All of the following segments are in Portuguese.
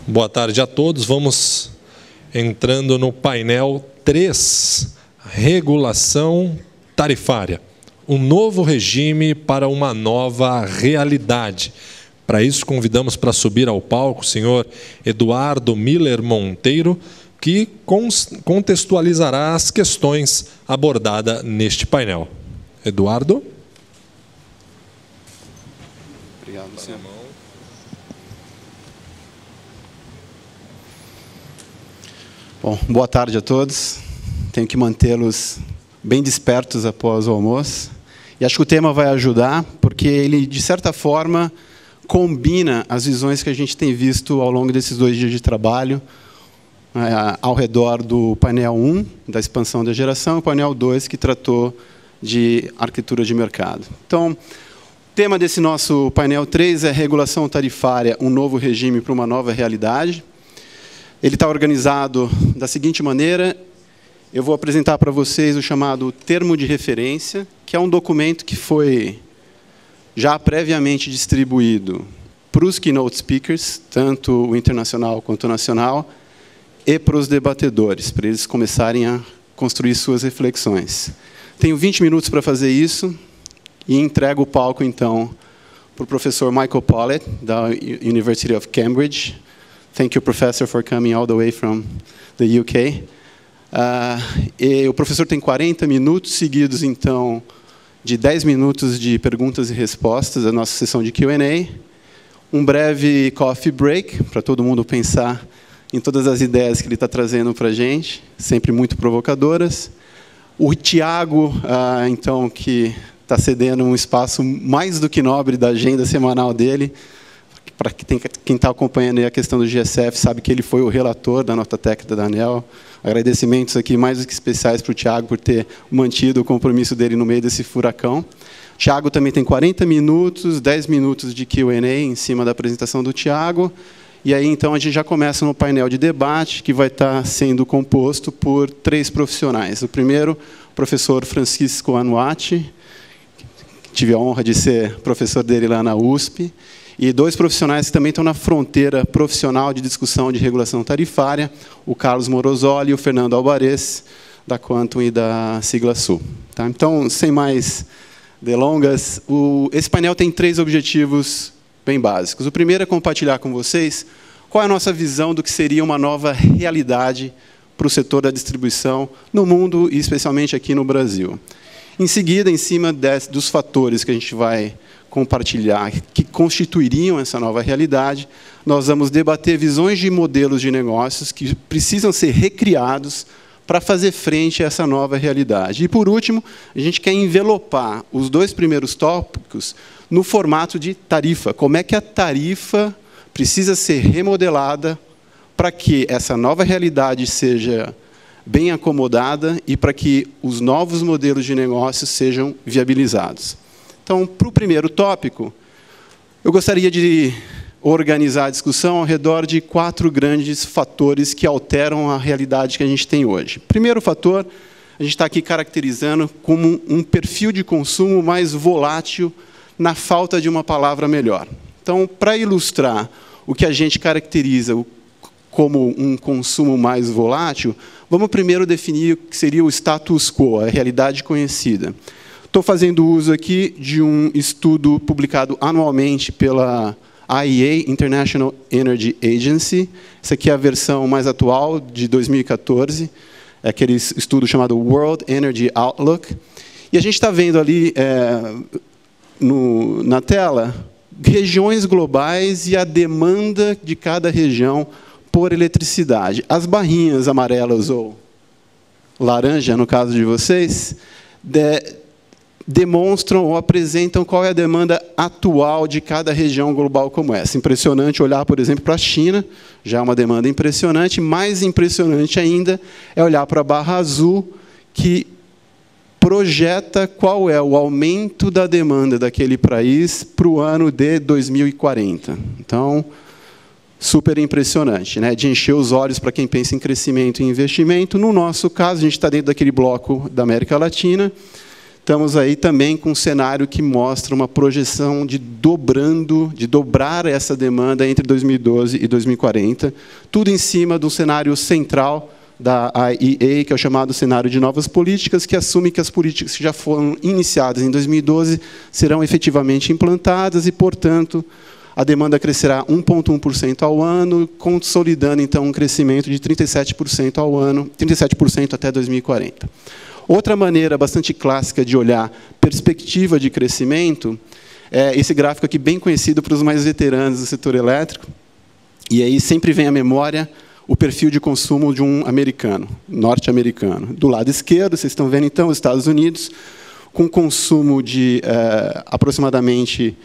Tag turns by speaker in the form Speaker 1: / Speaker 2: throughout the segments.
Speaker 1: Boa tarde a todos. Vamos entrando no painel 3, regulação tarifária. Um novo regime para uma nova realidade. Para isso, convidamos para subir ao palco o senhor Eduardo Miller Monteiro, que contextualizará as questões abordadas neste painel. Eduardo.
Speaker 2: Obrigado, senhor. Bom, boa tarde a todos. Tenho que mantê-los bem despertos após o almoço. E acho que o tema vai ajudar, porque ele, de certa forma, combina as visões que a gente tem visto ao longo desses 2 dias de trabalho, ao redor do painel 1, da expansão da geração, e o painel 2, que tratou de arquitetura de mercado. Então, o tema desse nosso painel 3 é regulação tarifária, um novo regime para uma nova realidade. Ele está organizado da seguinte maneira: eu vou apresentar para vocês o chamado termo de referência, que é um documento que foi já previamente distribuído para os keynote speakers, tanto o internacional quanto o nacional, e para os debatedores, para eles começarem a construir suas reflexões. Tenho 20 minutos para fazer isso e entrego o palco, então, para o professor Michael Pollett, da University of Cambridge. Thank you, professor, for coming all the way from the UK. E o professor tem 40 minutos seguidos, então, de 10 minutos de perguntas e respostas, a nossa sessão de Q&A. Um breve coffee break, para todo mundo pensar em todas as ideias que ele está trazendo para a gente, sempre muito provocadoras. O Tiago, então, que está cedendo um espaço mais do que nobre da agenda semanal dele. Para quem está acompanhando a questão do GSF, sabe que ele foi o relator da nota técnica da ANEEL. Agradecimentos aqui mais do que especiais para o Tiago por ter mantido o compromisso dele no meio desse furacão. O Tiago também tem 40 minutos, 10 minutos de Q&A em cima da apresentação do Tiago. E aí, então, a gente já começa no painel de debate, que vai estar sendo composto por 3 profissionais. O primeiro, o professor Francisco Anuati, tive a honra de ser professor dele lá na USP, e 2 profissionais que também estão na fronteira profissional de discussão de regulação tarifária, o Carlos Morosoli e o Fernando Alvarez, da Quantum e da Sigla Sul. Tá? Então, sem mais delongas, esse painel tem 3 objetivos bem básicos. O primeiro é compartilhar com vocês qual é a nossa visão do que seria uma nova realidade para o setor da distribuição no mundo e especialmente aqui no Brasil. Em seguida, em cima dos fatores que a gente vai compartilhar, que constituiriam essa nova realidade, nós vamos debater visões de modelos de negócios que precisam ser recriados para fazer frente a essa nova realidade. E, por último, a gente quer envelopar os 2 primeiros tópicos no formato de tarifa. Como é que a tarifa precisa ser remodelada para que essa nova realidade seja bem acomodada e para que os novos modelos de negócios sejam viabilizados. Então, para o primeiro tópico, eu gostaria de organizar a discussão ao redor de 4 grandes fatores que alteram a realidade que a gente tem hoje. Primeiro fator, a gente está aqui caracterizando como um perfil de consumo mais volátil, na falta de uma palavra melhor. Então, para ilustrar o que a gente caracteriza como um consumo mais volátil, vamos primeiro definir o que seria o status quo, a realidade conhecida. Estou fazendo uso aqui de um estudo publicado anualmente pela IEA, International Energy Agency. Essa aqui é a versão mais atual, de 2014. É aquele estudo chamado World Energy Outlook. E a gente está vendo ali na tela regiões globais e a demanda de cada região por eletricidade. As barrinhas amarelas ou laranja, no caso de vocês, demonstram ou apresentam qual é a demanda atual de cada região global como essa. Impressionante olhar, por exemplo, para a China, já é uma demanda impressionante. Mais impressionante ainda é olhar para a barra azul, que projeta qual é o aumento da demanda daquele país para o ano de 2040. Então, super impressionante, né? De encher os olhos para quem pensa em crescimento e investimento. No nosso caso, a gente está dentro daquele bloco da América Latina. estamos aí também com um cenário que mostra uma projeção de dobrar essa demanda entre 2012 e 2040, tudo em cima do cenário central da IEA, que é o chamado cenário de novas políticas, que assume que as políticas que já foram iniciadas em 2012 serão efetivamente implantadas e, portanto, a demanda crescerá 1,1% ao ano, consolidando, então, um crescimento de 37% ao ano, 37% até 2040. Outra maneira bastante clássica de olhar perspectiva de crescimento é esse gráfico aqui, bem conhecido para os mais veteranos do setor elétrico, e aí sempre vem à memória o perfil de consumo de um americano, norte-americano. Do lado esquerdo, vocês estão vendo, então, os Estados Unidos, com consumo de aproximadamente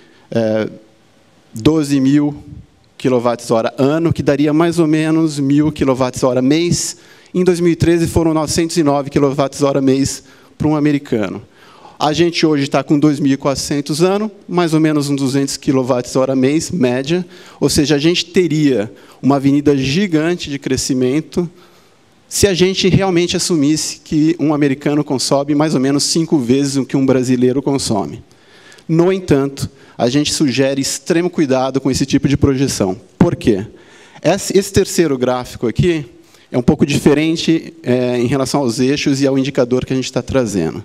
Speaker 2: 12 mil kWh ano, que daria mais ou menos 1.000 kWh mês. Em 2013, foram 909 kWh mês para um americano. A gente hoje está com 2.400 ano, mais ou menos uns 200 kWh mês, média. Ou seja, a gente teria uma avenida gigante de crescimento se a gente realmente assumisse que um americano consome mais ou menos 5 vezes o que um brasileiro consome. No entanto, a gente sugere extremo cuidado com esse tipo de projeção. Por quê? Esse terceiro gráfico aqui é um pouco diferente em relação aos eixos e ao indicador que a gente está trazendo.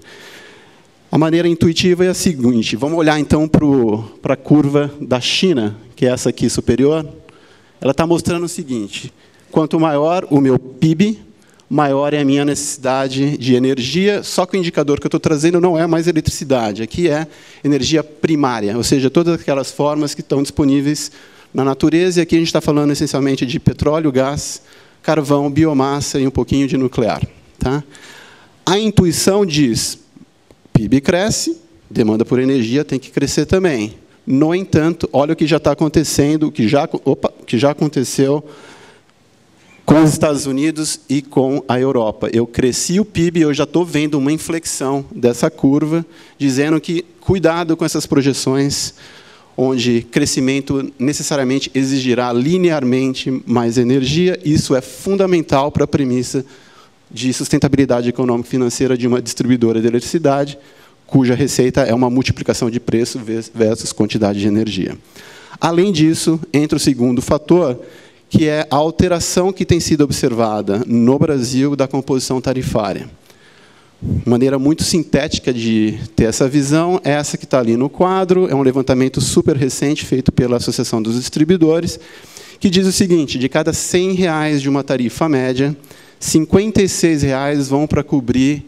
Speaker 2: A maneira intuitiva é a seguinte. Vamos olhar, então, para a curva da China, que é essa aqui superior. Ela está mostrando o seguinte. Quanto maior o meu PIB, maior é a minha necessidade de energia, só que o indicador que eu estou trazendo não é mais eletricidade. Aqui é energia primária, ou seja, todas aquelas formas que estão disponíveis na natureza. E aqui a gente está falando, essencialmente, de petróleo, gás, carvão, biomassa e um pouquinho de nuclear. Tá? A intuição diz, PIB cresce, demanda por energia tem que crescer também. No entanto, olha o que já está acontecendo, o que já aconteceu com os Estados Unidos e com a Europa. Eu cresci o PIB e eu já estou vendo uma inflexão dessa curva, dizendo que cuidado com essas projeções, onde crescimento necessariamente exigirá linearmente mais energia. Isso é fundamental para a premissa de sustentabilidade econômica e financeira de uma distribuidora de eletricidade, cuja receita é uma multiplicação de preço versus quantidade de energia. Além disso, entra o segundo fator, que é a alteração que tem sido observada no Brasil da composição tarifária. Uma maneira muito sintética de ter essa visão é essa que está ali no quadro, é um levantamento super recente feito pela Associação dos Distribuidores, que diz o seguinte, de cada R$100 de uma tarifa média, R$56 vão para cobrir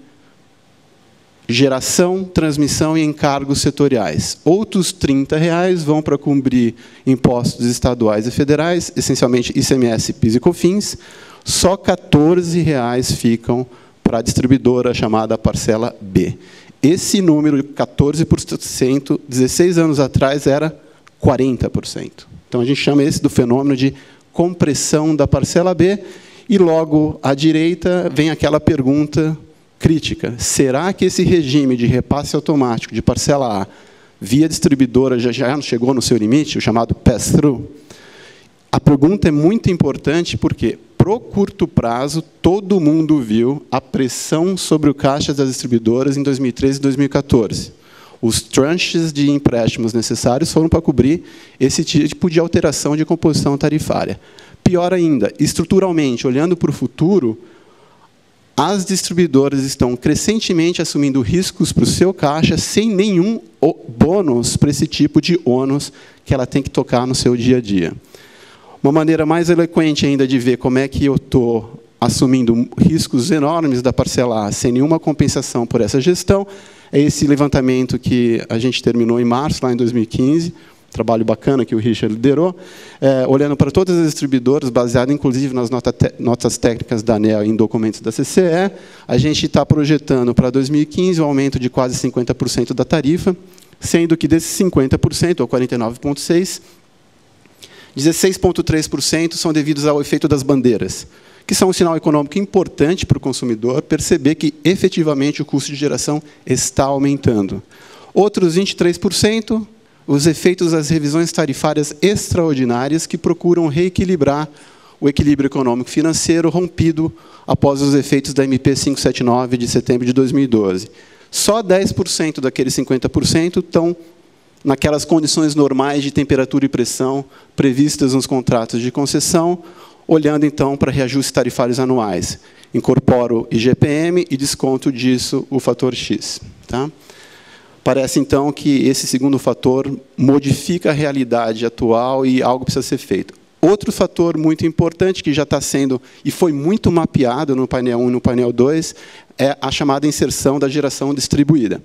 Speaker 2: geração, transmissão e encargos setoriais. Outros R$30 vão para cobrir impostos estaduais e federais, essencialmente ICMS, PIS e COFINS. Só R$14 ficam para a distribuidora chamada parcela B. Esse número, 14%, 16 anos atrás, era 40%. Então, a gente chama esse do fenômeno de compressão da parcela B, e logo à direita vem aquela pergunta crítica. Será que esse regime de repasse automático de parcela A via distribuidora já chegou no seu limite, o chamado pass-through? A pergunta é muito importante porque, pro curto prazo, todo mundo viu a pressão sobre o caixa das distribuidoras em 2013 e 2014. Os tranches de empréstimos necessários foram para cobrir esse tipo de alteração de composição tarifária. Pior ainda, estruturalmente, olhando para o futuro, as distribuidoras estão crescentemente assumindo riscos para o seu caixa sem nenhum bônus para esse tipo de ônus que ela tem que tocar no seu dia a dia. Uma maneira mais eloquente ainda de ver como é que eu estou assumindo riscos enormes da parcela A sem nenhuma compensação por essa gestão é esse levantamento que a gente terminou em março, lá em 2015, trabalho bacana que o Richard liderou, olhando para todas as distribuidoras, baseado inclusive nas notas técnicas da ANEEL e em documentos da CCE, a gente está projetando para 2015 um aumento de quase 50% da tarifa, sendo que desses 50%, ou 49,6%, 16,3% são devidos ao efeito das bandeiras, que são um sinal econômico importante para o consumidor perceber que, efetivamente, o custo de geração está aumentando. Outros 23%, os efeitos das revisões tarifárias extraordinárias que procuram reequilibrar o equilíbrio econômico-financeiro rompido após os efeitos da MP 579 de setembro de 2012. Só 10% daqueles 50% estão naquelas condições normais de temperatura e pressão previstas nos contratos de concessão, olhando, então, para reajustes tarifários anuais. Incorporo IGPM e desconto disso o fator X. Tá? Parece, então, que esse segundo fator modifica a realidade atual e algo precisa ser feito. Outro fator muito importante que já está sendo, e foi muito mapeado no painel 1 e no painel 2, é a chamada inserção da geração distribuída.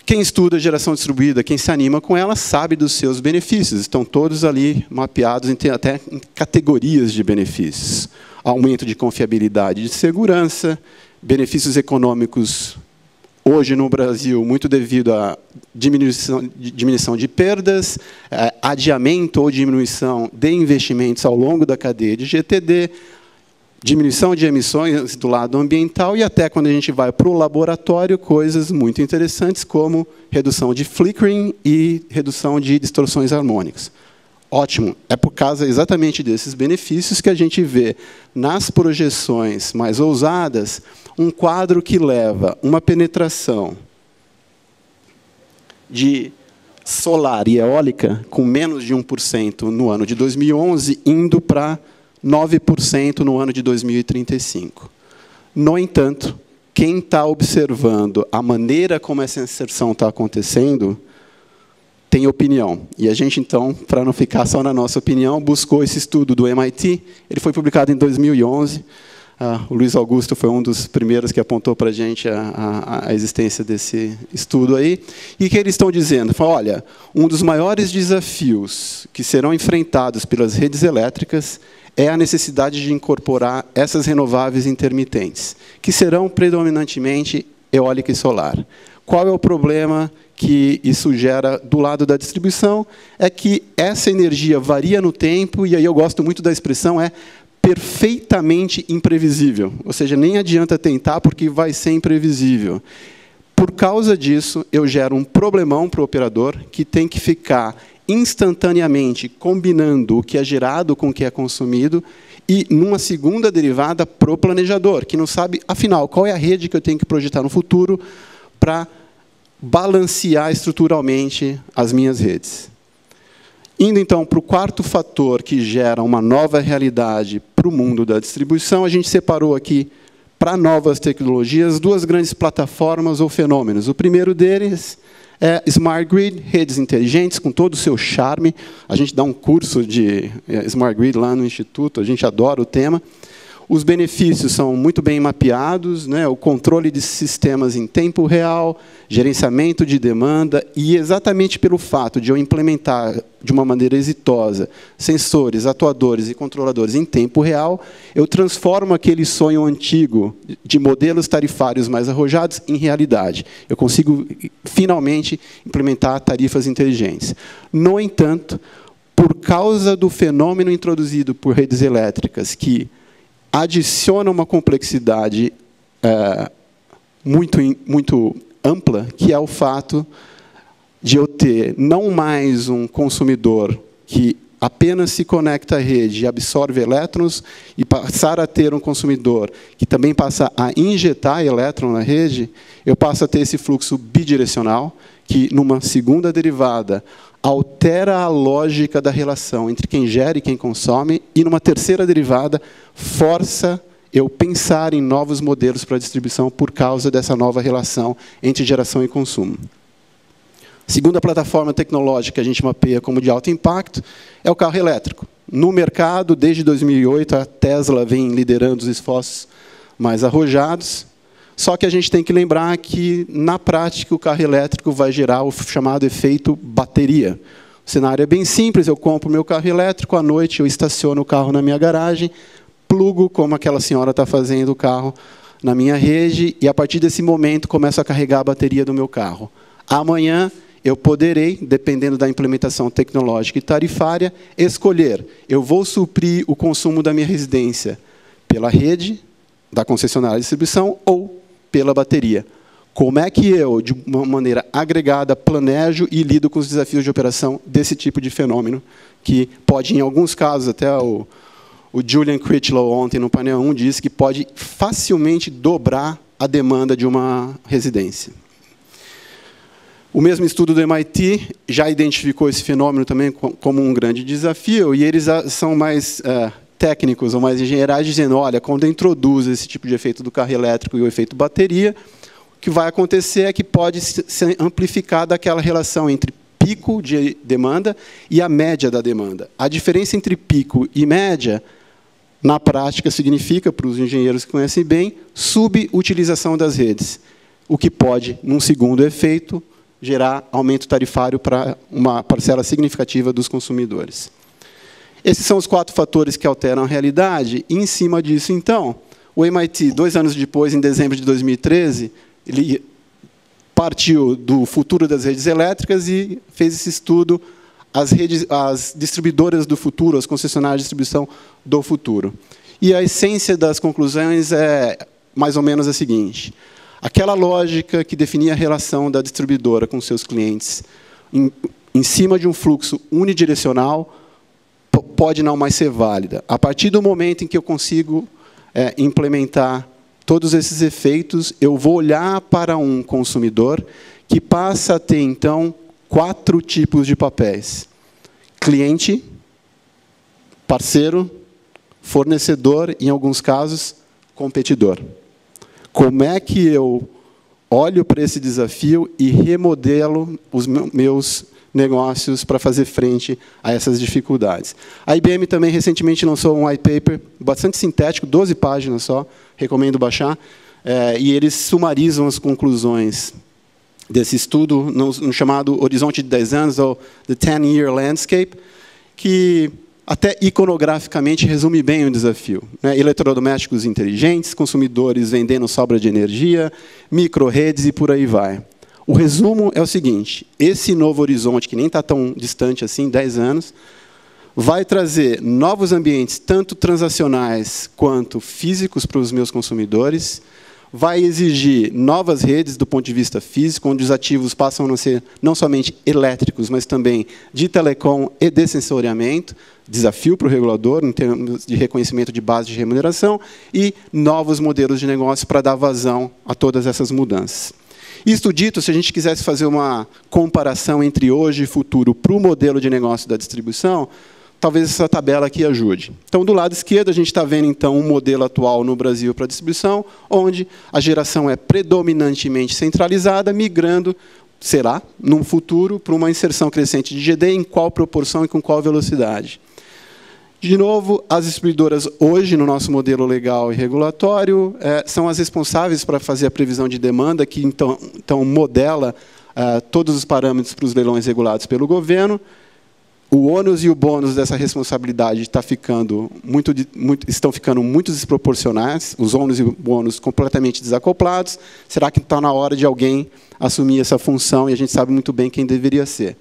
Speaker 2: Quem estuda geração distribuída, quem se anima com ela, sabe dos seus benefícios. Estão todos ali mapeados até em categorias de benefícios. Aumento de confiabilidade e de segurança, benefícios econômicos, hoje no Brasil, muito devido à diminuição de perdas, adiamento ou diminuição de investimentos ao longo da cadeia de GTD, diminuição de emissões do lado ambiental e até quando a gente vai para o laboratório, coisas muito interessantes como redução de flickering e redução de distorções harmônicas. Ótimo, é por causa exatamente desses benefícios que a gente vê nas projeções mais ousadas um quadro que leva uma penetração de solar e eólica com menos de 1% no ano de 2011, indo para 9% no ano de 2035. No entanto, quem está observando a maneira como essa inserção está acontecendo, tem opinião. E a gente, então, para não ficar só na nossa opinião, buscou esse estudo do MIT. Ele foi publicado em 2011. O Luiz Augusto foi um dos primeiros que apontou para a gente a existência desse estudo aí. E o que eles estão dizendo? Falam, olha, um dos maiores desafios que serão enfrentados pelas redes elétricas é a necessidade de incorporar essas renováveis intermitentes, que serão predominantemente eólica e solar. Qual é o problema que isso gera do lado da distribuição? É que essa energia varia no tempo, e aí eu gosto muito da expressão, é perfeitamente imprevisível. Ou seja, nem adianta tentar, porque vai ser imprevisível. Por causa disso, eu gero um problemão para o operador, que tem que ficar instantaneamente combinando o que é gerado com o que é consumido, e numa segunda derivada para o planejador, que não sabe, afinal, qual é a rede que eu tenho que projetar no futuro para balancear estruturalmente as minhas redes. Indo, então, para o quarto fator que gera uma nova realidade para o mundo da distribuição, a gente separou aqui, para novas tecnologias, duas grandes plataformas ou fenômenos. O primeiro deles é Smart Grid, redes inteligentes, com todo o seu charme. A gente dá um curso de Smart Grid lá no Instituto, a gente adora o tema. Os benefícios são muito bem mapeados, né? O controle de sistemas em tempo real, gerenciamento de demanda, e exatamente pelo fato de eu implementar de uma maneira exitosa sensores, atuadores e controladores em tempo real, eu transformo aquele sonho antigo de modelos tarifários mais arrojados em realidade. Eu consigo, finalmente, implementar tarifas inteligentes. No entanto, por causa do fenômeno introduzido por redes elétricas, que adiciona uma complexidade muito ampla, que é o fato de eu ter não mais um consumidor que apenas se conecta à rede e absorve elétrons, e passar a ter um consumidor que também passa a injetar elétron na rede, eu passo a ter esse fluxo bidirecional, que, numa segunda derivada, altera a lógica da relação entre quem gera e quem consome, e, numa terceira derivada, força eu pensar em novos modelos para distribuição por causa dessa nova relação entre geração e consumo. Segunda plataforma tecnológica que a gente mapeia como de alto impacto é o carro elétrico. No mercado, desde 2008, a Tesla vem liderando os esforços mais arrojados. Só que a gente tem que lembrar que, na prática, o carro elétrico vai gerar o chamado efeito bateria. O cenário é bem simples, eu compro meu carro elétrico, à noite eu estaciono o carro na minha garagem, plugo, como aquela senhora está fazendo, o carro na minha rede, e, a partir desse momento, começo a carregar a bateria do meu carro. Amanhã, eu poderei, dependendo da implementação tecnológica e tarifária, escolher, eu vou suprir o consumo da minha residência pela rede, da concessionária de distribuição, ou pela bateria. Como é que eu, de uma maneira agregada, planejo e lido com os desafios de operação desse tipo de fenômeno, que pode, em alguns casos, até o Julian Critchlow, ontem no painel 1, disse que pode facilmente dobrar a demanda de uma residência. O mesmo estudo do MIT já identificou esse fenômeno também como um grande desafio, e eles são mais técnicos ou mais engenheirais, dizendo, olha, quando introduz esse tipo de efeito do carro elétrico e o efeito bateria, o que vai acontecer é que pode ser amplificada aquela relação entre pico de demanda e a média da demanda. A diferença entre pico e média, na prática, significa, para os engenheiros que conhecem bem, subutilização das redes, o que pode, num segundo efeito, gerar aumento tarifário para uma parcela significativa dos consumidores. Esses são os 4 fatores que alteram a realidade. E, em cima disso, então, o MIT, 2 anos depois, em dezembro de 2013, ele partiu do futuro das redes elétricas e fez esse estudo, as distribuidoras do futuro, as concessionárias de distribuição do futuro. E a essência das conclusões é mais ou menos a seguinte: aquela lógica que definia a relação da distribuidora com seus clientes em cima de um fluxo unidirecional pode não mais ser válida. A partir do momento em que eu consigo implementar todos esses efeitos, eu vou olhar para um consumidor que passa a ter, então, 4 tipos de papéis: cliente, parceiro, fornecedor e, em alguns casos, competidor. Como é que eu olho para esse desafio e remodelo os meus negócios para fazer frente a essas dificuldades? A IBM também recentemente lançou um white paper bastante sintético, 12 páginas só, recomendo baixar, e eles sumarizam as conclusões desse estudo no chamado Horizonte de 10 anos, ou The 10-Year Landscape, que até iconograficamente resume bem o desafio. Eletrodomésticos inteligentes, consumidores vendendo sobra de energia, micro-redes e por aí vai. O resumo é o seguinte: esse novo horizonte, que nem está tão distante assim, 10 anos, vai trazer novos ambientes, tanto transacionais quanto físicos, para os meus consumidores, vai exigir novas redes do ponto de vista físico, onde os ativos passam a ser não somente elétricos, mas também de telecom e de sensoriamento, desafio para o regulador, em termos de reconhecimento de base de remuneração, e novos modelos de negócio para dar vazão a todas essas mudanças. Isto dito, se a gente quisesse fazer uma comparação entre hoje e futuro para o modelo de negócio da distribuição, talvez essa tabela aqui ajude. Então, do lado esquerdo, a gente está vendo, então, um modelo atual no Brasil para distribuição, onde a geração é predominantemente centralizada, migrando, será, num futuro, para uma inserção crescente de GD, em qual proporção e com qual velocidade. De novo, as distribuidoras hoje, no nosso modelo legal e regulatório, são as responsáveis para fazer a previsão de demanda, que então modela todos os parâmetros para os leilões regulados pelo governo. O ônus e o bônus dessa responsabilidade estão ficando muito desproporcionais, os ônus e o bônus completamente desacoplados. Será que está na hora de alguém assumir essa função? E a gente sabe muito bem quem deveria ser.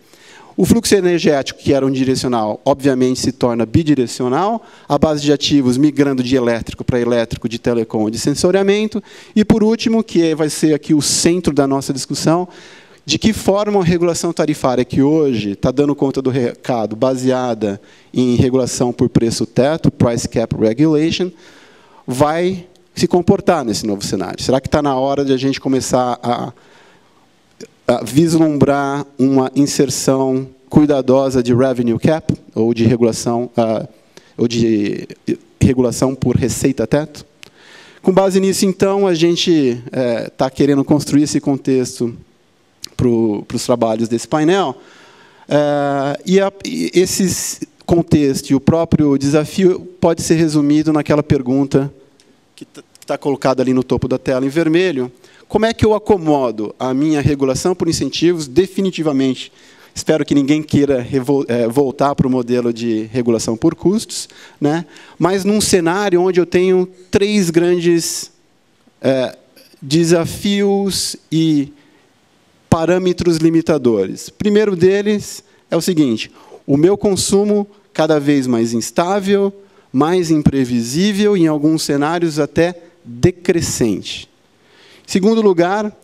Speaker 2: O fluxo energético, que era unidirecional, obviamente se torna bidirecional, a base de ativos migrando de elétrico para elétrico, de telecom, de sensoriamento. E, por último, que vai ser aqui o centro da nossa discussão, de que forma a regulação tarifária, que hoje está dando conta do recado, baseada em regulação por preço teto, Price Cap Regulation, vai se comportar nesse novo cenário? Será que está na hora de a gente começar a vislumbrar uma inserção cuidadosa de revenue cap, ou de regulação por receita teto? Com base nisso, então, a gente está querendo construir esse contexto para os trabalhos desse painel. Esse contexto e o próprio desafio pode ser resumido naquela pergunta que está colocada ali no topo da tela em vermelho: como é que eu acomodo a minha regulação por incentivos? Definitivamente, espero que ninguém queira voltar para o modelo de regulação por custos, né? Mas num cenário onde eu tenho 3 grandes desafios e parâmetros limitadores. O primeiro deles é o seguinte: o meu consumo cada vez mais instável, mais imprevisível e, em alguns cenários, até decrescente. Em segundo lugar,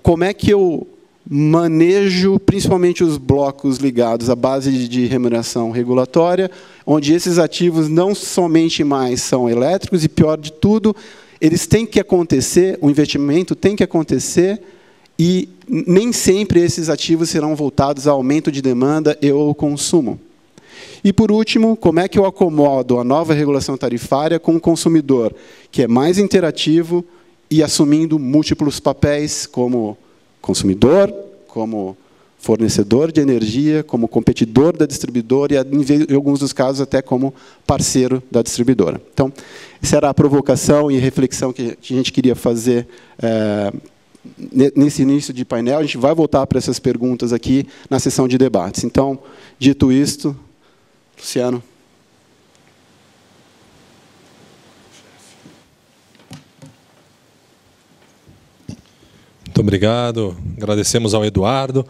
Speaker 2: como é que eu manejo principalmente os blocos ligados à base de remuneração regulatória, onde esses ativos não somente mais são elétricos e, pior de tudo, eles têm que acontecer, o investimento tem que acontecer e nem sempre esses ativos serão voltados a aumento de demanda e ou consumo. E, por último, como é que eu acomodo a nova regulação tarifária com o consumidor, que é mais interativo e assumindo múltiplos papéis como consumidor, como fornecedor de energia, como competidor da distribuidora e, em alguns dos casos, até como parceiro da distribuidora. Então, essa era a provocação e reflexão que a gente queria fazer nesse início de painel. A gente vai voltar para essas perguntas aqui na sessão de debates. Então, dito isto, Luciano.
Speaker 1: Muito obrigado. Agradecemos ao Eduardo.